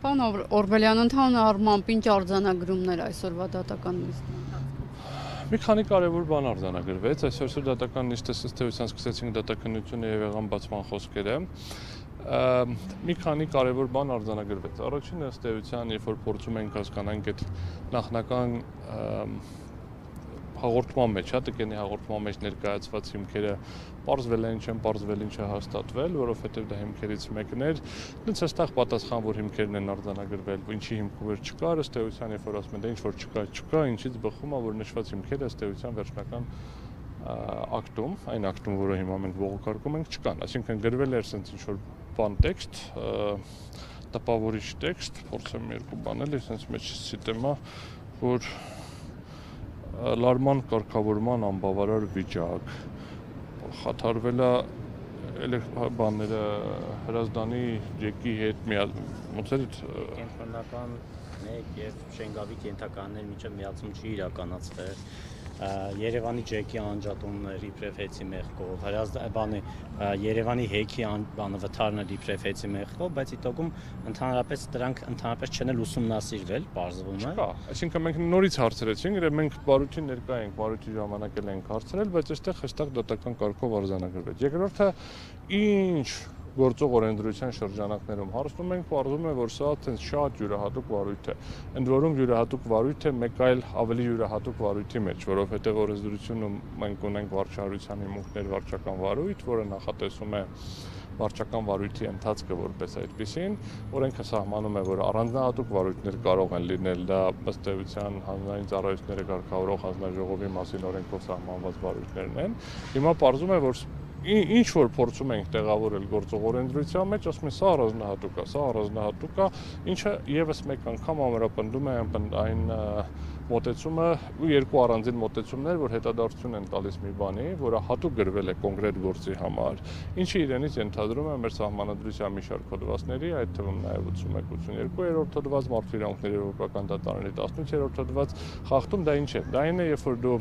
Պարոն Օրբելյան, ընդհանուր առմամբ ինչ արձանագրումներ այսօրվա դատական նիստին ընթացքում։ Մի քանի կարևոր բան արձանագրվեց, այսօր դատական նիստը ըստ էության սկսեցինք դատականությունը եւ եղան բացման խոսքերը։ Մի քանի կարևոր բան արձանագրվեց։ Առաջինը ըստ էության, երբ որ փորձում ենք հասկանանք այդ նախնական հաղորդման մեջ, տկենի հաղորդման մեջ ներկայացված հիմքերը պարզվել են, չեն պարզվել, ինչ է հաստատվել, որովհետև դա հիմքերից մեկն էր։ Դից հստակ պատասխան, որ հիմքերն են արձանագրվել, ինչի հիմքեր չկար, ըստ էության, երբ որ ասում են, ինչ որ չկա, ինչից բխում է, որ նշված հիմքերը ըստ էության վերջնական ակտում, այն ակտում, որը հիմա մենք բողոքարկում ենք, չկան։ Այսինքն գրվել էր ասենց ինչ որ բան տեքստ, տպավորիչ տեքստ, փորձեմ երկու բան էլ, ասենց մեջ ցիտեմա, որ լարման կարգավորման անբավարար վիճակ, խաթարվել է բաները Հրազդանի ջեկի հետ ոնց էր կենտրոնական մեկ եւ Շենգավի կենտրոնականներ միջև միացում չի իրականացվել Երևանի ջեկի անջատումներ իբրև հեծի մեղքով, Երևանի հեքի վթարն էլ իբրև հեծի մեղքով, բայց իտոգում ընդհանրապես դրանք չեն էլ ուսումնասիրվել, պարզվում է։ Այսինքն մենք նորից հարցրեցինք, եւ մենք բարույթին ներկա ենք, բարույթի ժամանակ էլ ենք հարցրել, բայց այստեղ հստակ դատական կարգով արձանագրվեց։ Երկրորդը ինչ գործող օրենսդրության շրջանակներում հարցնում ենք, պարզվում է, որ սա շատ յուրահատուկ վարույթ է։ Ընդ որում յուրահատուկ վարույթ է մեկ այլ ավելի յուրահատուկ վարույթի մեջ, որովհետև օրենսդրությունում մենք ունենք վարչահարության հիմունքներ վարչական վարույթ, որը նախատեսում է վարչական վարույթի ընթացքը որպես այդպիսին, օրենքը սահմանում է, որ առանձնահատուկ վարույթներ կարող են լինել, դա ըստ էության հանրային ծառայությունները կարգավորող հանձնաժողովի մասին օրենքով սահմանված վարույթներն են։ Հիմա պարզում է, որ ինչ որ փորձում ենք տեղավորել գործող օրենսդրության մեջ, ասում են սա առանձնահատուկ է, ինչը եւս մեկ անգամ ամրապնդում է այն մոտեցումը ու երկու առանձին մոտեցումներ, որ հետադարձություն են տալիս մի բանի, որը հատուկ գրվել է կոնկրետ գործի համար, ինչը իրենից ենթադրում է մեր սահմանադրության մի շարք հոդվածների, այդ թվում նաեւ 81-82-րդ հոդված, մարդու իրավունքների եվրոպական դատարանի 18-րդ հոդված, խախտում դա ինչ է։ Դա այն է, երբ որ դու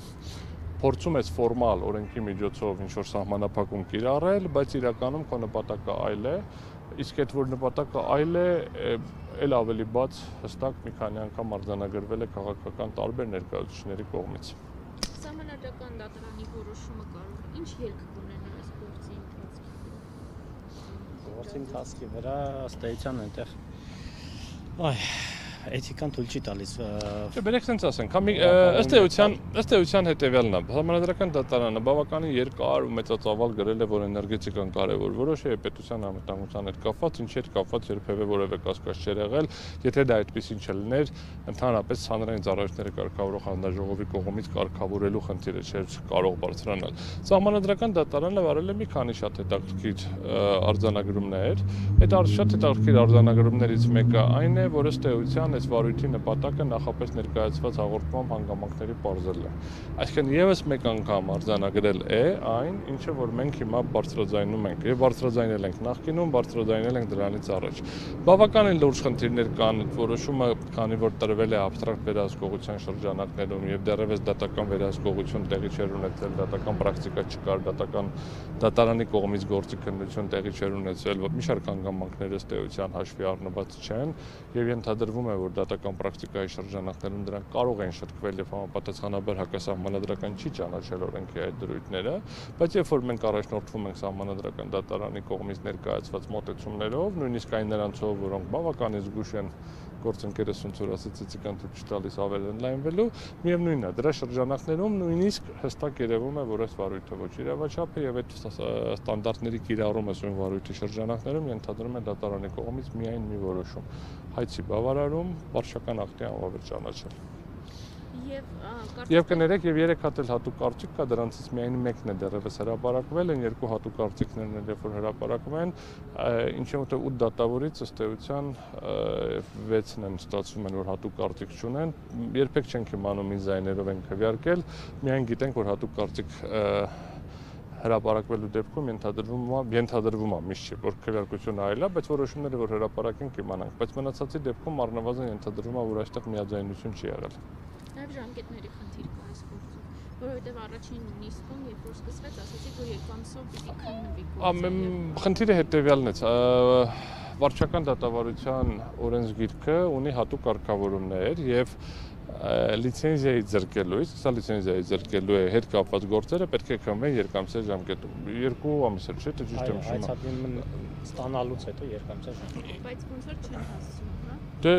փորձում ես ֆորմալ օրենքի միջոցով ինչ-որ սահմանափակում կիրառել, բայց իրականում քո նպատակը այլ է, իսկ այդ որ նպատակը այլ է, էլ ավելի բաց հստակ մի քանի անգամ արձանագրվել է քաղաքական տարբեր ներկայացուցիչների կողմից։ Սահմանադրական դատարանի որոշումը կարող ինչ ելք կունենա այս գործի ընթացքում։ Գործի ընթացքի վրա ըստ էության այնտեղ էթիկան թույլ չի տալիս։ Չէ, բերեք sense ասենք, ըստ էության հետևյալն է, Սահմանադրական դատարանը բավականին երկար ու մեծածավալ գրել է, որ էներգետիկան կարևոր որոշ է պետության անվտանգության հետ կապված, ինչի հետ կապված երբևէ որևէ կասկած չէր եղել, եթե դա այդպեսին չլիներ, ընդհանրապես հանրային ծառայությունները կարգավորող հանձնաժողովի կողմից կարգավորելու խնդիրը չէր կարող բարձրանալ։ Սահմանադրական դատարանը վարել է մի քանի շատ հետաքրքիր արձանագրումներ, այդ շատ հետաքրքիր արձանագրումներից մեկը այն է, որ ըստ էության այս վարույթի նպատակը նախապես ներկայացված հաղորդման հանգամանքների պարզելն է։ Այսինքն եւս մեկ անգամ արձանագրել է այն, ինչը որ մենք հիմա բարձրաձայնում ենք, եւ բարձրաձայնել ենք նախկինում, բարձրաձայնել ենք դրանից առաջ։ Բավականին լուրջ խնդիրներ կան, որոշումը, քանի որ տրվել է абստրակտ վերահսկողության շրջանակներում եւ դեռևս դատական վերահսկողություն տեղի չէր ունեցել, դատական պրակտիկա չկար, դատարանի կողմից գործի քննություն տեղի չէր ունեցել, մի շարք հանգամանքներ ըստ էության հաշվի առնված չեն եւ ենթադրվում է, որ դատական պրակտիկայի շրջանակներում դրանք կարող են շտկվել եւ համապատասխանաբար հակասահմանադրական չի ճանաչել օրենքի այդ դրույթները, բայց երբ որ մենք առաջնորդվում ենք սահմանադրական դատարանի կողմից ներկայացված մոտեցումներով, նույնիսկ այն նրանցով, որոնք բավականին զգուշ են գործընկերս ոնց որ ասեց էթիկան թույլ չտալիս ավել ընդլայնվելու, միևնույնն է, դրա շրջանակներում նույնիսկ հստակ երևում է, որ այս վարույթը ոչ իրավաչափ է եւ այդ ստանդարտների կիրառումը այս վարույթի շրջանակներում ենթադրում է դատարանի կողմից միայն մի որոշում՝ հայցի բավարարում, վարչական ակտի անվավեր ճանաչել։ Եվ կներեք, եւ 3 հատ էլ հատուկ կարծիք կա, դրանցից միայն մեկն է դեռևս հրապարակվել, են երկու հատուկ կարծիքներն էլ երբ որ հրապարակվում են, ինչի մոտ 8 դատավորից ըստ էության 6-ն են ստացվում են, որ հատուկ կարծիք չունեն, երբեք չենք իմանում ինչ ձայներով են քվեարկել, միայն գիտենք, որ հատուկ կարծիք հրապարակվելու դեպքում ենթադրվում է, միշտ չի, որ քվեարկությունը այլ է, բայց որոշումները որ հրապարակեն կիմանանք, բայց մնացածի դեպքում առնվազն ենթադրվում է, որ այստեղ միաձայնություն չի եղել։ Նաև ժամկետների խնդիր կա այս գործում, որովհետև առաջին նիստում, երբ որ սկսվեց, ասացիք, որ 2 ամսով պիտի քննվի գործը։ Խնդիրը հետևյալն է, վարչական դատավարության օրենսգիրքը ունի հատուկ կարգավորումներ եւ լիցենզիայի ձեռքելուից, սա լիցենզիայի ձեռքելու է հետ կապված գործերը պետք է քննվեն երկամսյա ժամկետում։ 2 ամիս չէ՞ թե ճիշտ եմ հիշում։ Հայցատին ստանալուց հետո երկամսյա ժամկետ։ Բայց ոնց որ չեն հասցնում, հա։ Դե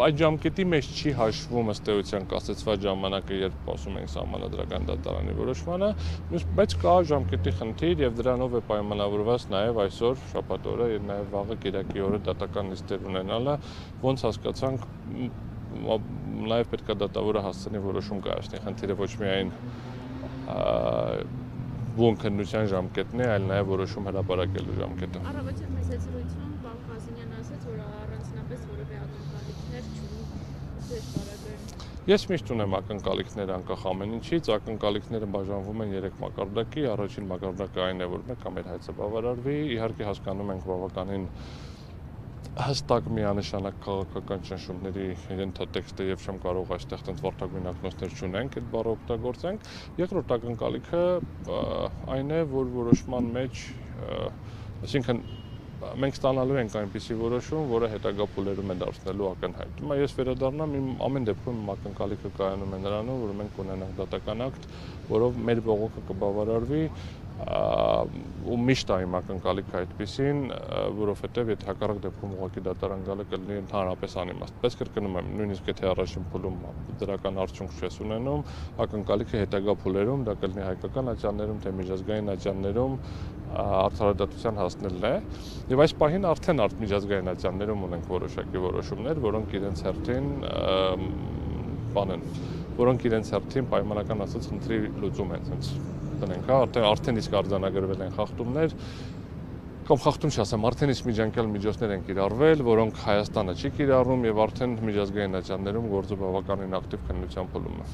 այդ ժամկետի մեջ չի հաշվում ըստ էության կասեցված ժամանակը, երբ ասում ենք սահմանադրական դատարանի որոշմանը, բայց կա ժամկետի խնդիր եւ դրանով է պայմանավորված նաեւ այսօր շաբաթ օրը եւ նաեւ վաղը Կիրակի օրը դատական նիստեր ունենալը, ոնց հասկացանք նաև պետք է դատավորը հասցնի որոշում կայացնի, խնդիրը ոչ միայն բուն քննության ժամկետն է, այլ նաև որոշում հրապարակելու ժամկետը։ Առավոտյան մեծ զրույցում Պարոն Ղազենյանը ասաց, որ առանձնապես որևէ ակնկալիքներ չունի ձեր բարակայում։ Ես միշտ ունեմ ակնկալիքներ անկախ ամեն ինչից, ակնկալիքները բաժանվում են 3 մակարդակի, առաջին մակարդակը այն է, որ մեկ մեր հայցը բավարարվի, իհարկե հասկանում ենք բավականին հստակ միանշանակ քաղաքական ճնշումների ենթատեքստը եւ չեմ կարող այստեղ տենց վարդագույն ակնոցներ չունենք այդ բառը օգտագործենք։ Երկրորդ ակնկալիքը այն է, որ որոշման մեջ, այսինքն մենք ստանալու ենք այնպիսի որոշում, որը հետագա փուլերում է դարձնելու ակնհայտ։ Հիմա ես վերադառնամ իմ ամեն դեպքում իմ ակնկալիքը կայանում է նրանում, որ մենք ունենանք դատական ակտ, որով մեր բողոքը կբավարարվի ու միշտ այն ակնկալիքը այդպեսին, որովհետև եթե հակառակ դեպքում ուղղակի դատարան գալը կլինի ընդհանրապես անիմաստ։ Բայց կրկնում եմ, նույնիսկ եթե առաջին փուլում դրական արդյունք չես ունենում, ակնկալիքը հետագա փուլերում դա կլինի հայկական ատյաններում, թե միջազգային ատյաններում արդարադատության հասնելն է։ Եվ այս պահին արդեն միջազգային ատյաններում ունենք որոշակի որոշումներ, որոնք իրենց հերթին որոնք իրենց հերթին պայմանական ասած խնդրի լուծում են, ցենց տնենք, արդեն իսկ արձանագրվել են խախտումներ, կամ խախտում չասեմ, արդեն իսկ միջանկյալ միջոցներ են կիրառվել, որոնք Հայաստանը չի կիրառում եւ արդեն միջազգային ատյաններում գործը բավականին ակտիվ քննության փուլում է։